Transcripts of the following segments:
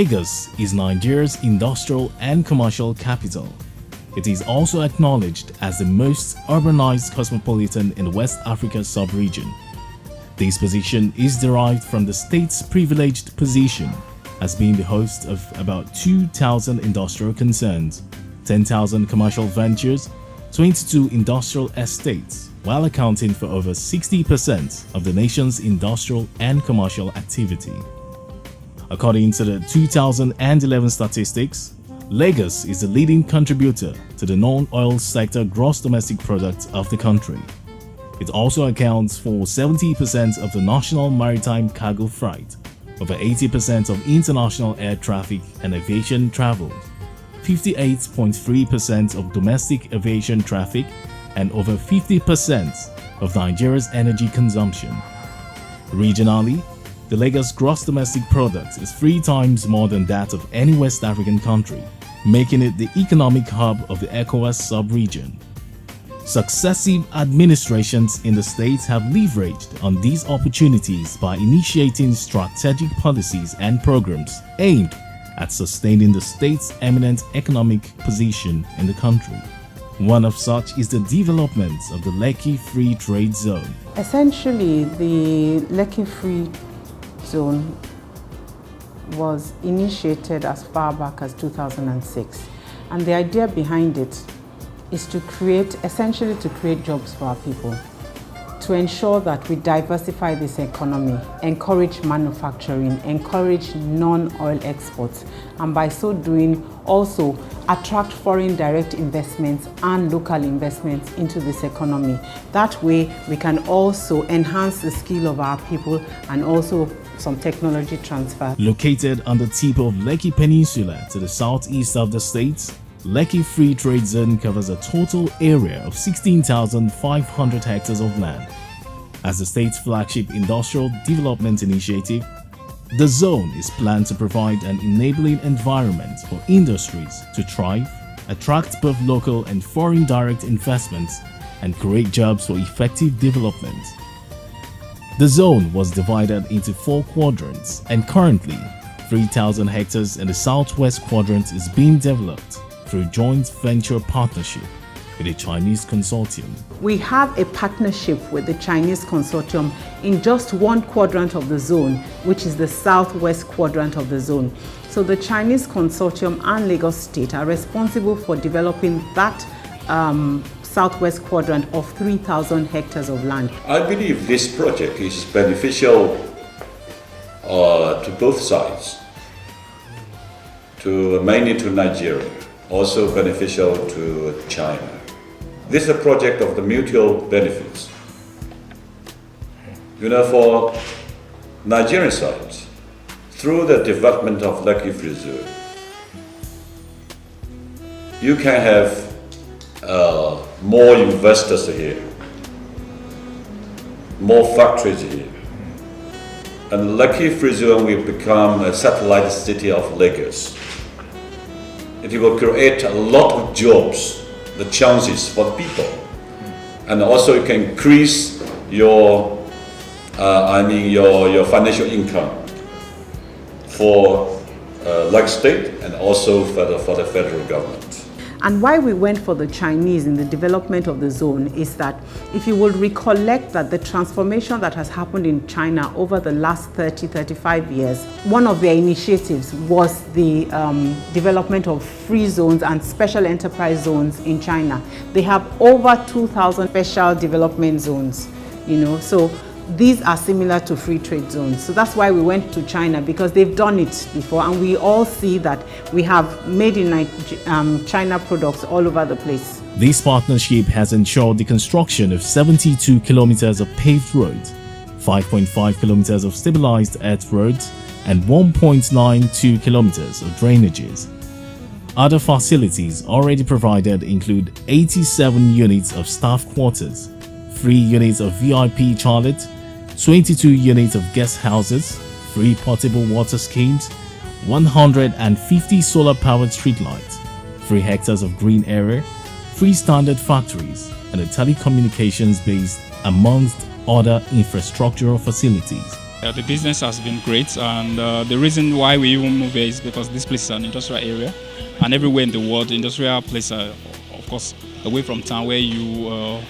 Lagos is Nigeria's industrial and commercial capital. It is also acknowledged as the most urbanized cosmopolitan in the West Africa sub-region. This position is derived from the state's privileged position as being the host of about 2,000 industrial concerns, 10,000 commercial ventures, 22 industrial estates, while accounting for over 60% of the nation's industrial and commercial activity. According to the 2011 statistics, Lagos is the leading contributor to the non-oil sector gross domestic product of the country. It also accounts for 70% of the national maritime cargo freight, over 80% of international air traffic and aviation travel, 58.3% of domestic aviation traffic, and over 50% of Nigeria's energy consumption. Regionally, the Lagos gross domestic product is 3 times more than that of any West African country, making it the economic hub of the ECOWAS sub-region. Successive administrations in the state have leveraged on these opportunities by initiating strategic policies and programs aimed at sustaining the state's eminent economic position in the country. One of such is the development of the Lekki Free Trade Zone. Essentially, the Lekki Free Zone was initiated as far back as 2006, and the idea behind it is to create jobs for our people, to ensure that we diversify this economy, encourage manufacturing, encourage non-oil exports, and by so doing also attract foreign direct investments and local investments into this economy. That way we can also enhance the skill of our people and also some technology transfer. Located on the tip of Lekki Peninsula to the southeast of the state, Lekki Free Trade Zone covers a total area of 16,500 hectares of land. As the state's flagship industrial development initiative, the zone is planned to provide an enabling environment for industries to thrive, attract both local and foreign direct investments, and create jobs for effective development. The zone was divided into 4 quadrants, and currently 3,000 hectares in the southwest quadrant is being developed through joint venture partnership with a Chinese consortium. We have a partnership with the Chinese consortium in just 1 quadrant of the zone, which is the southwest quadrant of the zone. So the Chinese consortium and Lagos State are responsible for developing that southwest quadrant of 3,000 hectares of land. I believe this project is beneficial to both sides, mainly to Nigeria, also beneficial to China. This is a project of the mutual benefits. For Nigerian side, through the development of Lekki Free Zone, you can have more investors here, more factories here, and Lekki Free Zone will become a satellite city of Lagos. It will create a lot of jobs, the chances for the people, and also you can increase your financial income for Lagos State and also for the federal government. And why we went for the Chinese in the development of the zone is that if you will recollect that the transformation that has happened in China over the last 30-35 years, one of their initiatives was the development of free zones and special enterprise zones in China. They have over 2,000 special development zones, so these are similar to free trade zones. So that's why we went to China, because they've done it before, and we all see that we have made in China products all over the place. This partnership has ensured the construction of 72 kilometers of paved roads, 5.5 kilometers of stabilized earth roads, and 1.92 kilometers of drainages. Other facilities already provided include 87 units of staff quarters, 3 units of VIP toilet, 22 units of guest houses, 3 portable water schemes, 150 solar-powered streetlights, 3 hectares of green area, 3 standard factories, and a telecommunications base, amongst other infrastructural facilities. The business has been great, and the reason why we even move here is because this place is an industrial area, and everywhere in the world, industrial places are, of course, away from town where you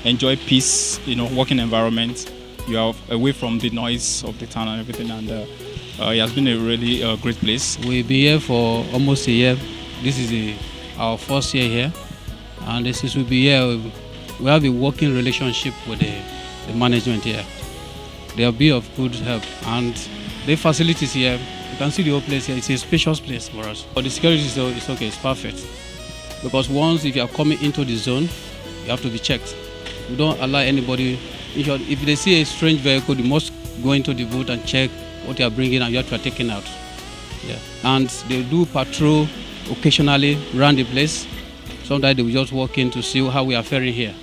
enjoy peace, working environment. You are away from the noise of the town and everything, and it has been a really great place. We've been here for almost a year. This is our first year here, and since we've been here, we have a working relationship with the management here. They will be of good help, and the facilities here, you can see the whole place here. It's a spacious place for us. But the security is okay, it's perfect. Because once if you are coming into the zone, you have to be checked. We don't allow anybody. If they see a strange vehicle, they must go into the booth and check what you are bringing and what you are taking out. Yeah. And they do patrol occasionally around the place. Sometimes they will just walk in to see how we are faring here.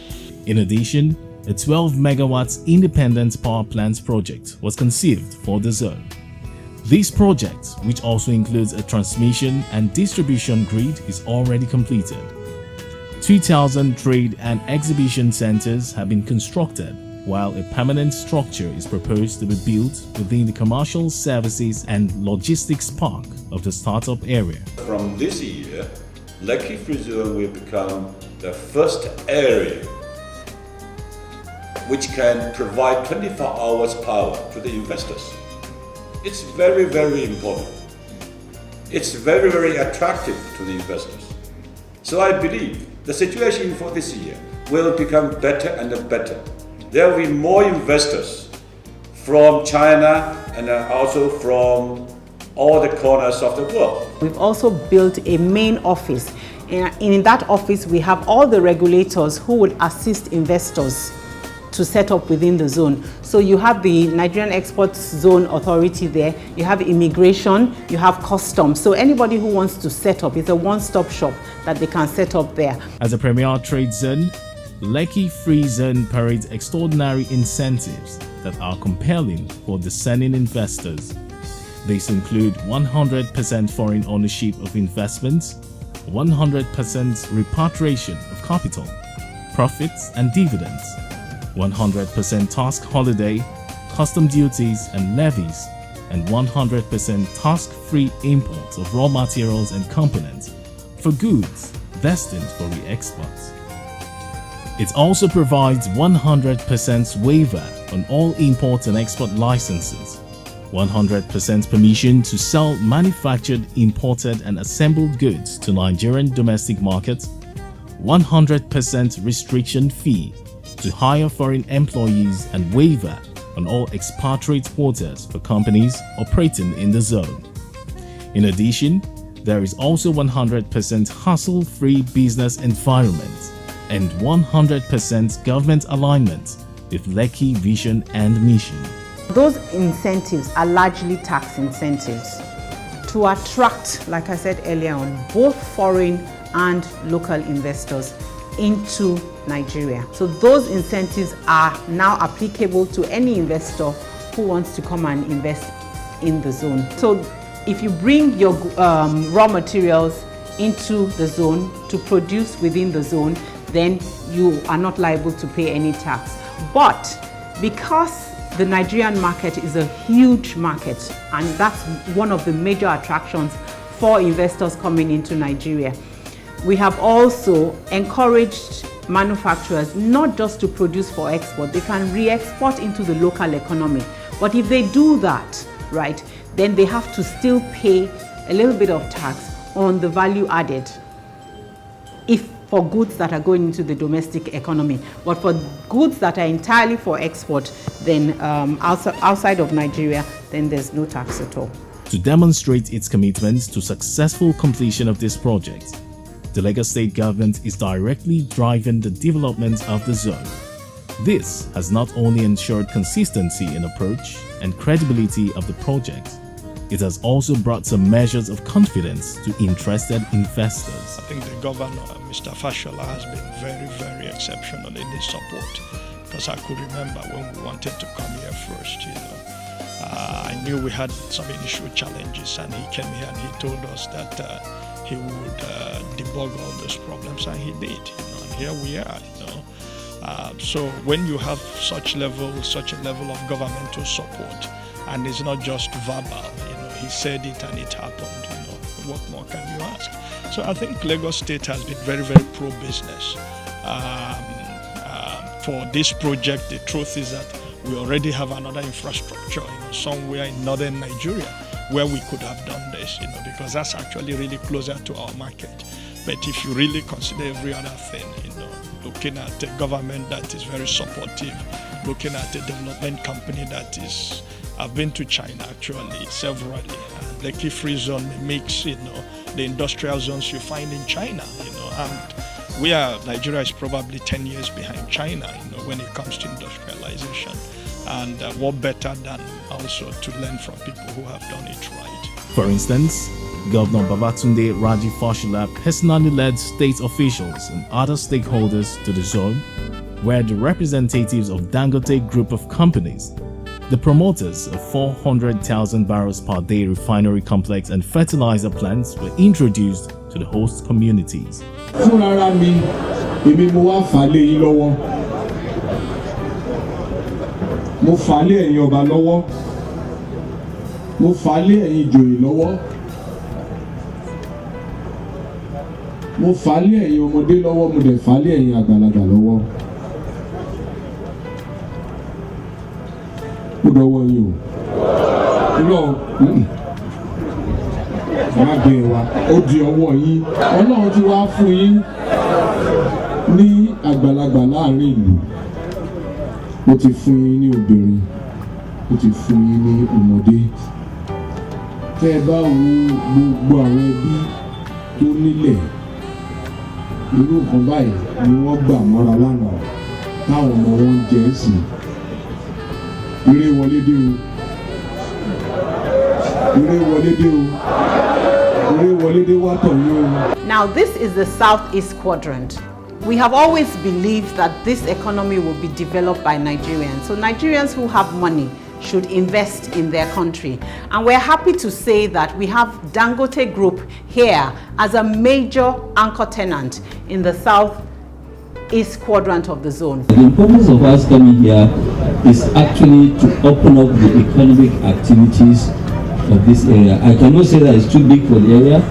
In addition, a 12 megawatts independent power plant project was conceived for the zone. This project, which also includes a transmission and distribution grid, is already completed. 2,000 trade and exhibition centers have been constructed, while a permanent structure is proposed to be built within the commercial services and logistics park of the startup area. From this year, Lekki Free Zone will become the first area which can provide 24 hours power to the investors. It's very, very important. It's very, very attractive to the investors. So I believe the situation for this year will become better and better. There will be more investors from China and also from all the corners of the world. We've also built a main office. In that office, we have all the regulators who would assist investors to set up within the zone. So you have the Nigerian Exports Zone Authority there, you have immigration, you have customs. So anybody who wants to set up, it's a one-stop shop that they can set up there. As a premier trade zone, Lekki Free Zone parades extraordinary incentives that are compelling for discerning investors. These include 100% foreign ownership of investments, 100% repatriation of capital, profits and dividends, 100% tax holiday, custom duties and levies, and 100% tax-free imports of raw materials and components for goods destined for re-export. It also provides 100% waiver on all import and export licenses, 100% permission to sell manufactured, imported and assembled goods to Nigerian domestic markets, 100% restriction fee to hire foreign employees and waiver on all expatriate quotas for companies operating in the zone. In addition, there is also 100% hassle-free business environment and 100% government alignment with Lekki vision and mission. Those incentives are largely tax incentives to attract, like I said earlier on, both foreign and local investors into Nigeria. So those incentives are now applicable to any investor who wants to come and invest in the zone. So if you bring your raw materials into the zone to produce within the zone, then you are not liable to pay any tax. But because the Nigerian market is a huge market, and that's one of the major attractions for investors coming into Nigeria, we have also encouraged manufacturers not just to produce for export, they can re-export into the local economy. But if they do that, right, then they have to still pay a little bit of tax on the value added for goods that are going into the domestic economy. But for goods that are entirely for export, then outside of Nigeria, then there's no tax at all. To demonstrate its commitment to successful completion of this project, the Lagos State government is directly driving the development of the zone. This has not only ensured consistency in approach and credibility of the project, it has also brought some measures of confidence to interested investors. I think the governor, Mr. Fashola, has been very, very exceptional in his support. Because I could remember when we wanted to come here first, I knew we had some initial challenges, and he came here and he told us that he would debug all those problems, and he did. And here we are. So when you have such a level of governmental support, and it's not just verbal. He said it and it happened. What more can you ask? So I think Lagos State has been very, very pro-business. For this project, the truth is that we already have another infrastructure, somewhere in northern Nigeria where we could have done this, because that's actually really closer to our market. But if you really consider every other thing, looking at a government that is very supportive, looking at a development company that is, I've been to China actually severally. Lekki Free Zone mimics, the industrial zones you find in China, and Nigeria is probably 10 years behind China, when it comes to industrialization. And what better than also to learn from people who have done it right. For instance, Governor Babatunde Raji Fashola personally led state officials and other stakeholders to the zone, where the representatives of Dangote Group of Companies, the promoters of 400,000 barrels per day refinery complex and fertilizer plants were introduced to the host communities. Mo fà lé ẹ̀yin ọba lọ́wọ́, mo fà lé ẹ̀yin ìjòyè lọ́wọ́, mo fà lé ẹ̀yin ọmọdé lọ́wọ́, mo dẹ̀ fà lé ẹ̀yin àgbàlagbà lọ́wọ́. Ó dọwọ́ yín o. Irọ́ má gbé wa, ó di ọwọ́ yín. Ọlọ́run ti wá fún yín ní àgbàlagbà láàrin ìlú. Ó ti fún yín ní obìnrin, ó ti fún yín ní ọmọdé. Tẹ́ ẹ bá wo gbogbo àwọn ẹbí tó nílẹ̀, irú nǹkan báyìí ni wọ́n gbà mọ́ra lánàá táwọn ọmọ wọn jẹ ẹ́ sí. Ire wọlé dé o, ire wọlé dé o, ire wọlé dé wá tọ̀ yín o. Now this is the southeast quadrant. We have always believed that this economy will be developed by Nigerians. So Nigerians who have money should invest in their country. And we're happy to say that we have Dangote Group here as a major anchor tenant in the southeast quadrant of the zone. The purpose of us coming here is actually to open up the economic activities of this area. I cannot say that it's too big for the area,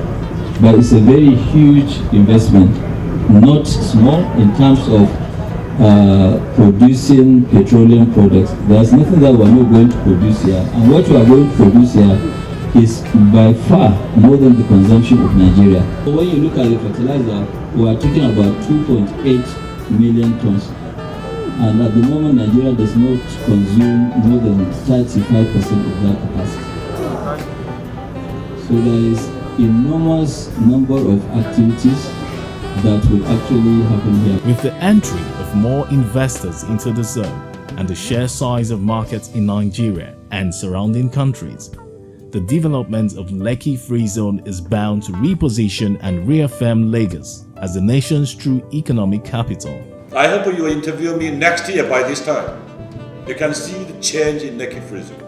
but it's a very huge investment. Not small in terms of producing petroleum products. There's nothing that we're not going to produce here. And what we are going to produce here is by far more than the consumption of Nigeria. So when you look at the fertilizer, we are talking about 2.8 million tons. And at the moment, Nigeria does not consume more than 35% of that capacity. So there is enormous number of activities that will actually happen here. With the entry of more investors into the zone and the sheer size of markets in Nigeria and surrounding countries, the development of Lekki Free Zone is bound to reposition and reaffirm Lagos as the nation's true economic capital. I hope you will interview me next year by this time. You can see the change in Lekki Free Zone.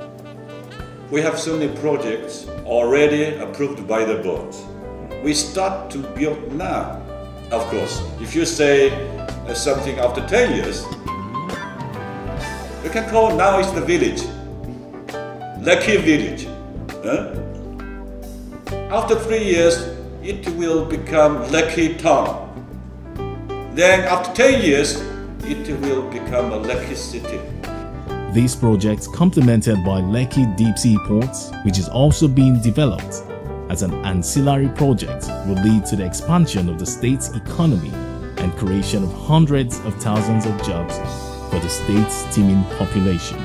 We have so many projects already approved by the board. We start to build now. Of course, if you say something after 10 years, you can call now it's the village, Lekki village. After 3 years, it will become Lekki town. Then after 10 years, it will become a Lekki city. These projects, complemented by Lekki Deep Sea Ports, which is also being developed as an ancillary project, will lead to the expansion of the state's economy and creation of hundreds of thousands of jobs for the state's teeming population.